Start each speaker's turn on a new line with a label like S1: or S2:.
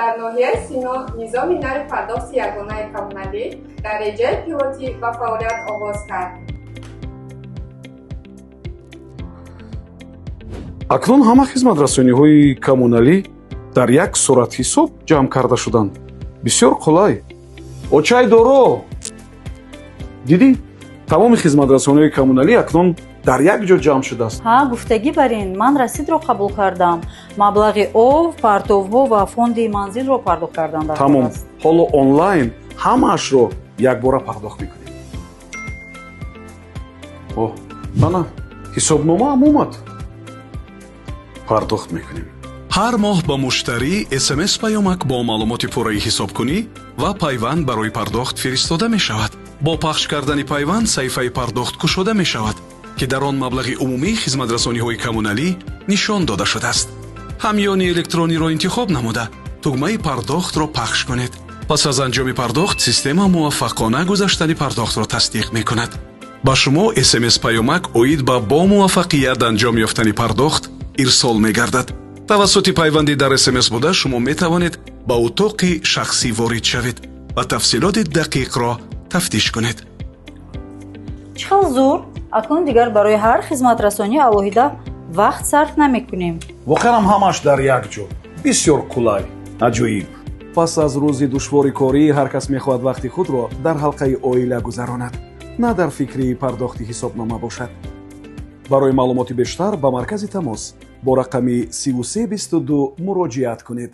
S1: در ناحیه سینا نظامی نر پرداخت ягонаи коммуналӣ در реҷаи пилотӣ ба фаъолият оғоз кард.
S2: акнун ҳама хизматрасониҳои коммуналӣ дар як суратҳисоб ҷамъ карда шуданд. бисёр қулай. очай доро дидӣ, тамоми хизматрасониҳои коммуналӣ акнун дар як ҷо ҷамъ шудааст.
S3: ҳа, гуфтагӣ бар ин. ман расидро қабул кардам. маблағи об, партовҳо ва фонди манзилро пардохт кардан дар
S2: тамом.
S3: аст.
S2: ҳоло онлайн ҳамаашро якбора пардохт мекунем. оҳ, мана ҳисобномаам омад. пардохт мекунем.
S4: ҳар моҳ ба муштарӣ смс паёмак бо маълумоти пурраи ҳисобкунӣ ва пайванд барои пардохт фиристода мешавад. бо пахш кардани пайванд саҳифаи пардохт кушода мешавад ки дар он маблағи умумии хизматрасониҳои коммуналӣ нишон дода шудааст. ҳамёни электрониро интихоб намуда тугмаи пардохтро пахш кунед. пас аз анҷоми пардохт система муваффақона гузаштани пардохтро тасдиқ мекунад. ба шумо смс паёмак оид ба бо муваффақият анҷом ёфтани пардохт ирсол мегардад. тавассути пайванди дар смс буда шумо метавонед ба утоқи шахсӣ ворид шавед ва тафсилоти дақиқро тафтиш кунед.
S3: чӣ хел зуд? акнун дигар барои ҳар хизматрасонӣ алоҳида вақт сарф намекунем.
S2: воқеан ҳамаш дар як ҷо. бисёр қулай. аҷоиб. пас аз рӯзи душвори корӣ ҳар кас мехоҳад вақти худро дар ҳалқаи оила гузаронад, на дар фикри пардохти ҳисобнома бошад. барои маълумоти бештар ба маркази тамос бо рақами 3322 муроҷиат кунед.